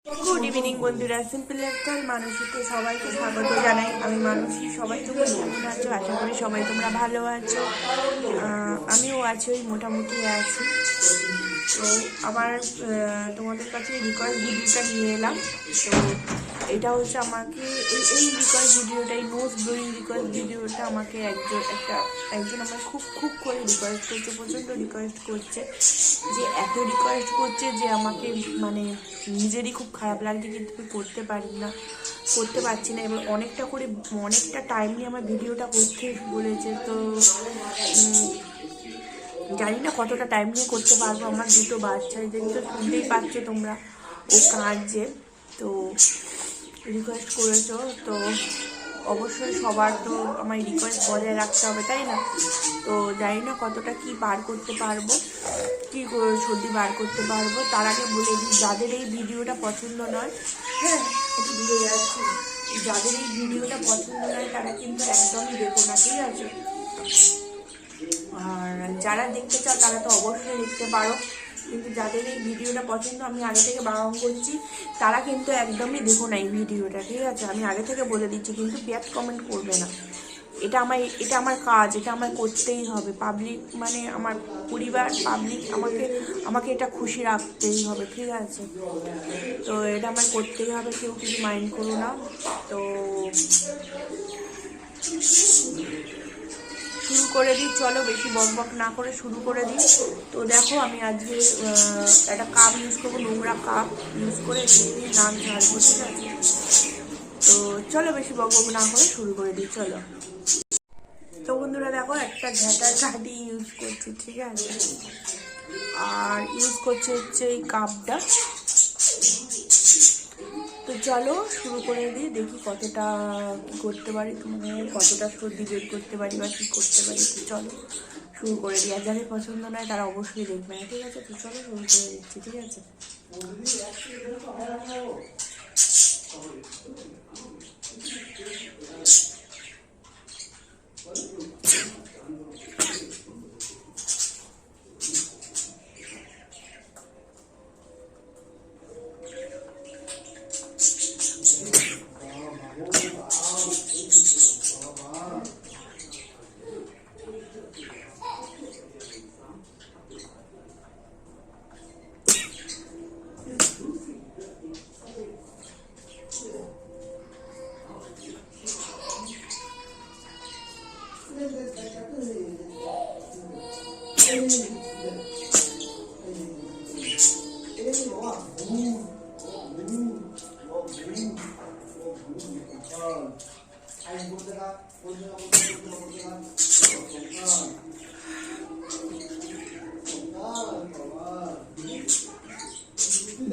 Good evening बंधुरा simple lifestyle मानुषीके सबाइके स्वागत जानाई। आमी मानुषी सबाई तोमरा केमन आछो? आशा करी सबाई तोमरा भालो आछो। आमिও আছি ওই মোটামুটি আছি। তো আমার তোমাদের কাছে রিকোয়েস্ট ভিডিওটা নিয়ে এলাম। তো এটা হচ্ছে আমাকে এই রিকোয়েস্ট ভিডিওটা, এই নোজ ব্লোয়িং রিকোয়েস্ট ভিডিওটা আমাকে একজন আমার খুব করে রিকোয়েস্ট করছে, প্রচণ্ড রিকোয়েস্ট করছে, যে এত রিকোয়েস্ট করছে যে আমাকে মানে নিজেরই খুব খারাপ লাগছে, কিন্তু করতে পারছি না। এবার অনেকটা টাইম নিয়ে আমার ভিডিওটা করতে বলেছে। তো জানি না কতটা টাইম নিয়ে করতে পারবো। আমার দুটো বাচ্চা, এদের তো শুনতেই পাচ্ছ তোমরা, ও কাঁদছে। তো রিকোয়েস্ট করেছো, তো অবশ্যই সবার তো আমার রিকোয়েস্ট বজায় রাখতে হবে, তাই না? তো জানি না কতটা কি বার করতে পারবো, কি সর্দি বার করতে পারবো। তার আগে বলে দিই, যাদের এই ভিডিওটা পছন্দ নয়, হ্যাঁ একটু দিয়ে যাচ্ছি, যাদের এই ভিডিওটা পছন্দ নয় তারা কিন্তু একদমই দেখো না, ঠিক আছে? আর যারা দেখতে চাও তারা তো অবশ্যই দেখতে পারো, কিন্তু যাদের এই ভিডিওটা পছন্দ, আমি আগে থেকে বারণ করছি, তারা কিন্তু একদমই দেখো না এই ভিডিওটা, ঠিক আছে? আমি আগে থেকে বলে দিচ্ছি, কিন্তু ব্যাড কমেন্ট করবে না। এটা আমার কাজ, এটা আমার করতেই হবে। পাবলিক মানে আমার পরিবার, পাবলিক আমাকে এটা খুশি রাখতেই হবে, ঠিক আছে? তো এটা আমার করতেই হবে, কেউ কিছু মাইন্ড করো না। তো শুরু করে দিই, চলো বেশি বকবক না করে শুরু করে দিই। তো দেখো, আমি আজকে একটা কাপ ইউজ করবো, নোংরা কাপ ইউজ করে নাক ঝাড়বো, ঠিক আছে? তো চলো বেশি বকবক না করে শুরু করে দিই, চলো। তো বন্ধুরা দেখো, একটা ঘ্যাটার কাঠি ইউজ করছি, ঠিক আছে? আর ইউজ করছে হচ্ছে এই কাপটা। তো চলো শুরু করে দিই, দেখি কতটা কি করতে পারি, তোমাদের কতটা সর্দি বের করতে পারি বা কী করতে পারি। তো চলো শুরু করে দিই। আর যাদের পছন্দ নয় তারা অবশ্যই দেখবে না, ঠিক আছে? তো চলো শুরু করে দিচ্ছি, ঠিক আছে?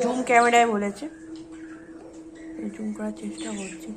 জুম ক্যামেরায় বলেছে, জুম করার চেষ্টা করছি।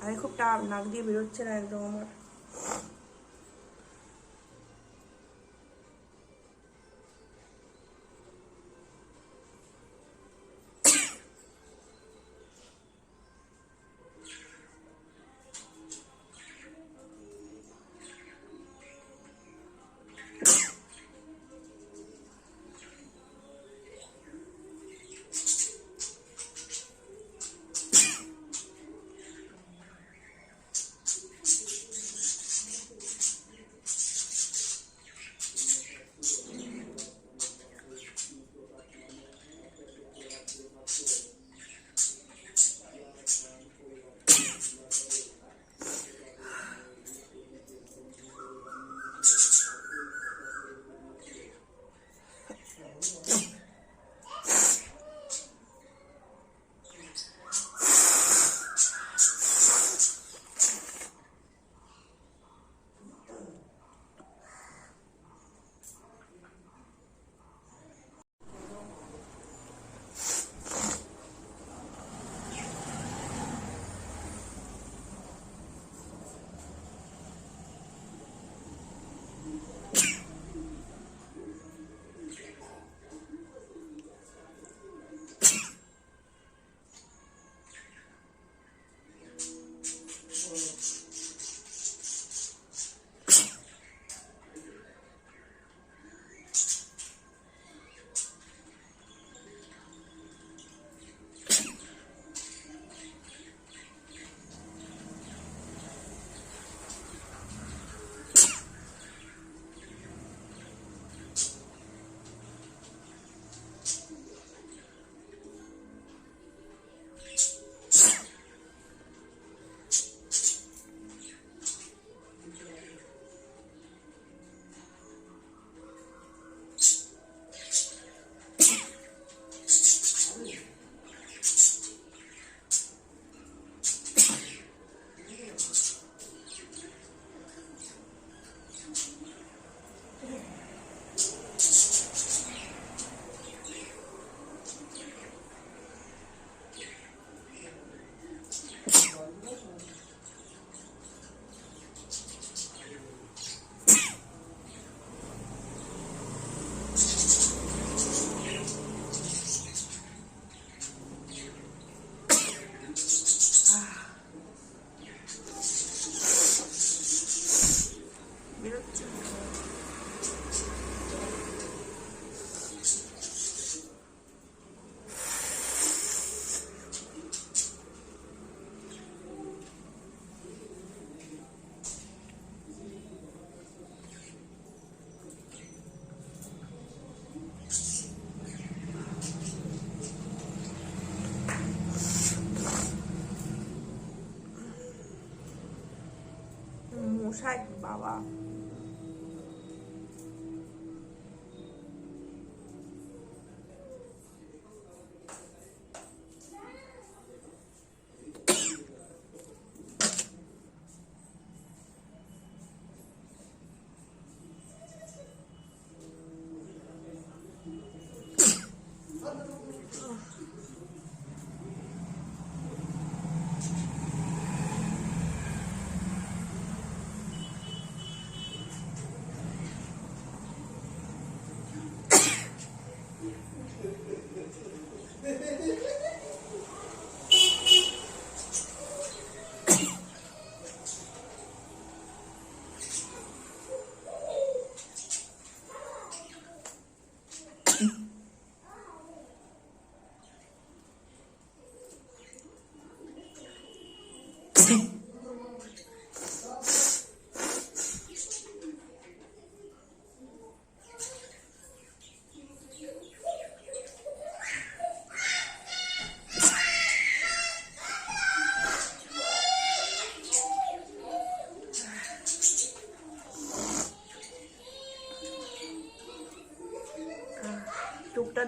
আমি খুব টাপ নাক দিয়ে বেরোচ্ছে না একদম আমার। মশাই বাবা।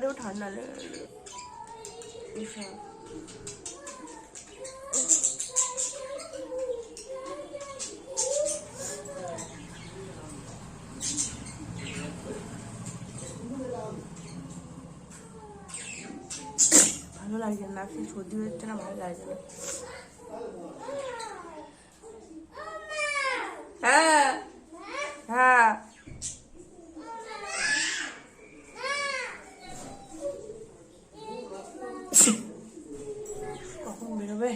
আমাদেরও ঠান্ডা লেগে বিশাল। ভালো লাগছে না, সে সর্দি হচ্ছে না, ভালো লাগছে না। হ্যাঁ হ্যাঁ কখন বেরোবে?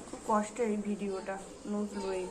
খুব কষ্টের এই ভিডিওটা, নজলো এই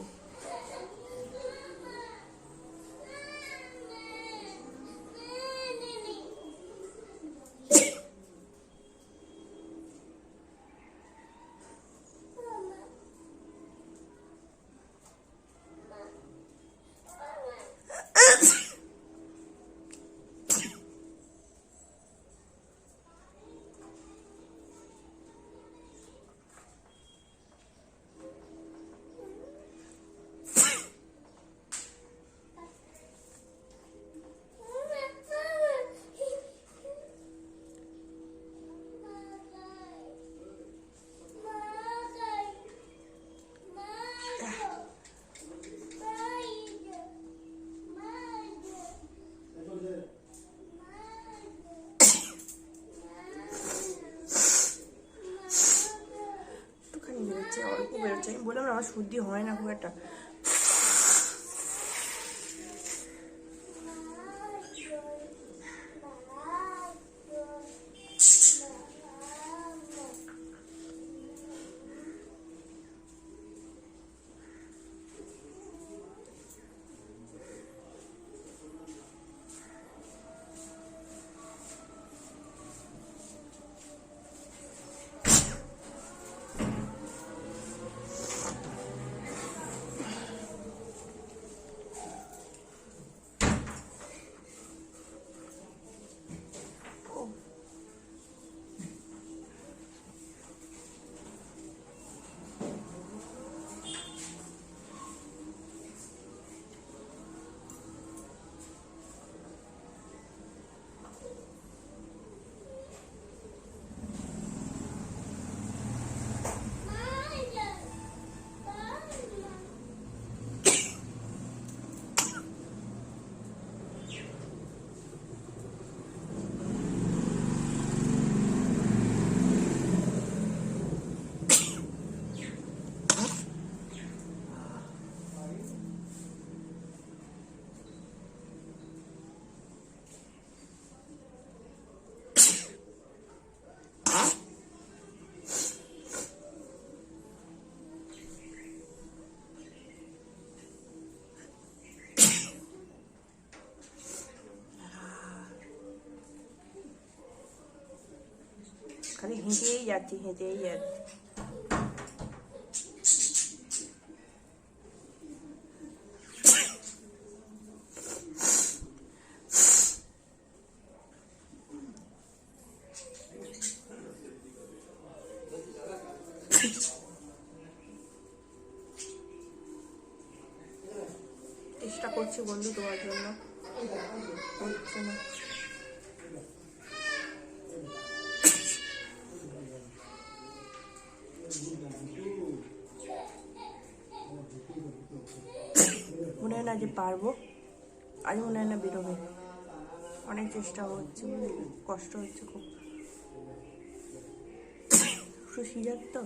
অল্প বেরোচ্ছে। আমি বললাম আমার সর্দি হয় না খুব একটা। খালি হেঁটেই যাচ্ছি, হেঁটেই যাচ্ছি। চেষ্টা করছি বন্ধু তোমার জন্য, হচ্ছে না। মনে হয় না যে পারবো, আজ মনে হয় না বেরোবে। অনেক চেষ্টা হচ্ছে, কষ্ট হচ্ছে খুব। সিজার তো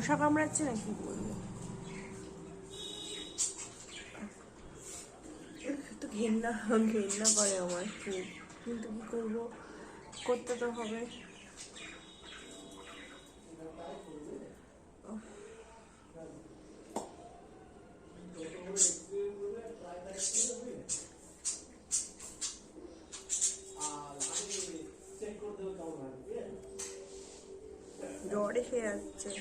মশা কামড়াচ্ছে না, কি বলবো, তো ঘেন্না ঘেন্না করে আমার খুব, কিন্তু কি করবো, করতে তো হবে। জ্বর এসে যাচ্ছে।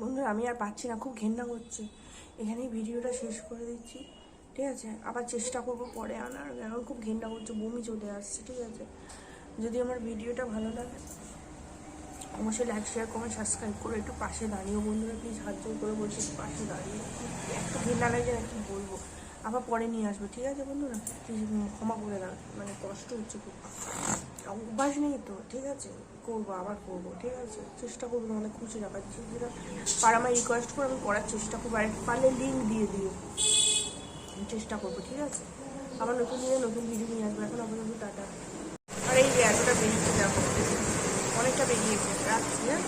বন্ধুরা আমি আর পাচ্ছি না, খুব ঘেন্না করছে, এখানেই ভিডিওটা শেষ করে দিচ্ছি, ঠিক আছে? আবার চেষ্টা করবো পরে আনার, এখন খুব ঘেন্না করছে, বমি চলে আসছে, ঠিক আছে? যদি আমার ভিডিওটা ভালো লাগে অবশ্যই লাইক শেয়ার কমেন্ট সাবস্ক্রাইব করে একটু পাশে দাঁড়িয়েও বন্ধুরা, প্লিজ হাত জোর করে বলছি একটু পাশে দাঁড়িয়ে, একটু ঘেন্না লাগে না, কি বলবো, আবার পরে নিয়ে আসবো, ঠিক আছে বন্ধুরা? প্লিজ ক্ষমা করে দাও, মানে কষ্ট হচ্ছে খুব, অভ্যাস নেই তো, ঠিক আছে? করবো, আবার করবো, ঠিক আছে? চেষ্টা করবো তোমাদের খুশি রাখার, যেটা আর আমার রিকোয়েস্ট করে আমি করার চেষ্টা করবো, আর পারলে লিঙ্ক দিয়ে দিও, চেষ্টা করবো, ঠিক আছে? আবার নতুন দিনে নতুন ভিডিও নিয়ে আসবো, এখন আপাতত টাটা। আর এই যে এতটা বেরিয়েছে দেখো, অনেকটা বেরিয়েছে, রাখছি, হ্যাঁ।